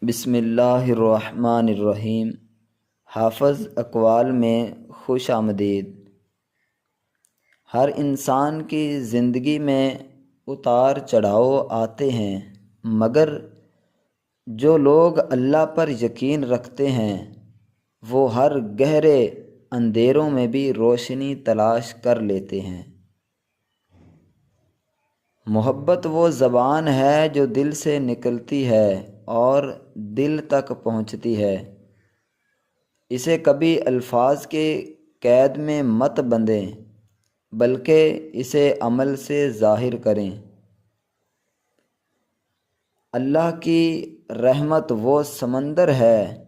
بسم اللہ الرحمن الرحیم۔ حافظ اقوال میں خوش آمدید۔ ہر انسان کی زندگی میں اتار چڑھاؤ آتے ہیں، مگر جو لوگ اللہ پر یقین رکھتے ہیں وہ ہر گہرے اندھیروں میں بھی روشنی تلاش کر لیتے ہیں۔ محبت وہ زبان ہے جو دل سے نکلتی ہے اور دل تک پہنچتی ہے۔ اسے کبھی الفاظ کے قید میں مت بندھیں، بلکہ اسے عمل سے ظاہر کریں۔ اللہ کی رحمت وہ سمندر ہے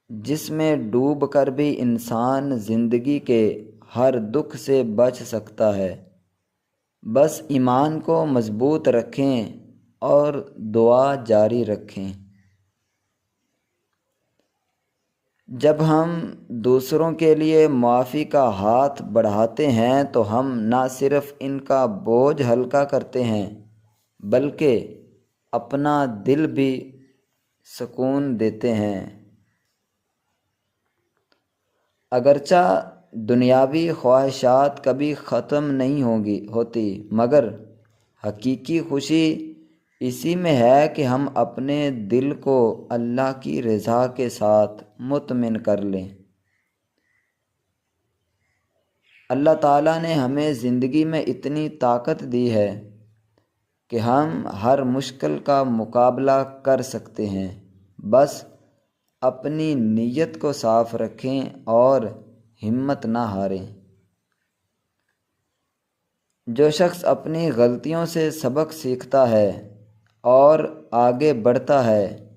جس میں ڈوب کر بھی انسان زندگی کے ہر دکھ سے بچ سکتا ہے۔ بس ایمان کو مضبوط رکھیں اور دعا جاری رکھیں۔ جب ہم دوسروں کے لیے معافی کا ہاتھ بڑھاتے ہیں تو ہم نہ صرف ان کا بوجھ ہلکا کرتے ہیں بلکہ اپنا دل بھی سکون دیتے ہیں۔ اگرچہ دنیاوی خواہشات کبھی ختم نہیں ہوتی، مگر حقیقی خوشی اسی میں ہے کہ ہم اپنے دل کو اللہ کی رضا کے ساتھ مطمئن کر لیں۔ اللہ تعالیٰ نے ہمیں زندگی میں اتنی طاقت دی ہے کہ ہم ہر مشکل کا مقابلہ کر سکتے ہیں، بس اپنی نیت کو صاف رکھیں اور ہمت نہ ہاریں۔ جو شخص اپنی غلطیوں سے سبق سیکھتا ہے اور آگے بڑھتا ہے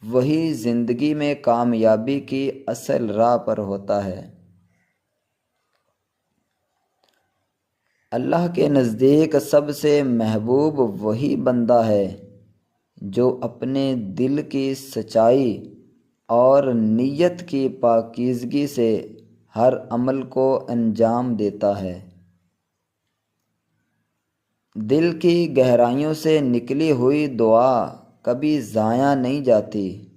وہی زندگی میں کامیابی کی اصل راہ پر ہوتا ہے۔ اللہ کے نزدیک سب سے محبوب وہی بندہ ہے جو اپنے دل کی سچائی اور نیت کی پاکیزگی سے ہر عمل کو انجام دیتا ہے۔ دل کی گہرائیوں سے نکلی ہوئی دعا کبھی ضائع نہیں جاتی،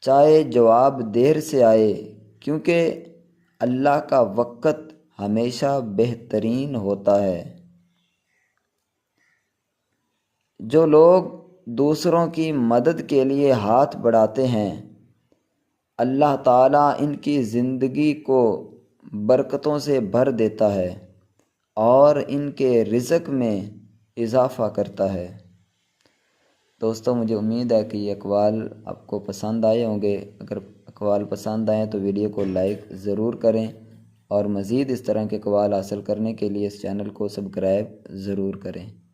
چاہے جواب دیر سے آئے، کیونکہ اللہ کا وقت ہمیشہ بہترین ہوتا ہے۔ جو لوگ دوسروں کی مدد کے لیے ہاتھ بڑھاتے ہیں اللہ تعالیٰ ان کی زندگی کو برکتوں سے بھر دیتا ہے اور ان کے رزق میں اضافہ کرتا ہے۔ دوستو، مجھے امید ہے کہ یہ اقوال آپ کو پسند آئے ہوں گے۔ اگر اقوال پسند آئیں تو ویڈیو کو لائک ضرور کریں اور مزید اس طرح کے اقوال حاصل کرنے کے لیے اس چینل کو سبسکرائب ضرور کریں۔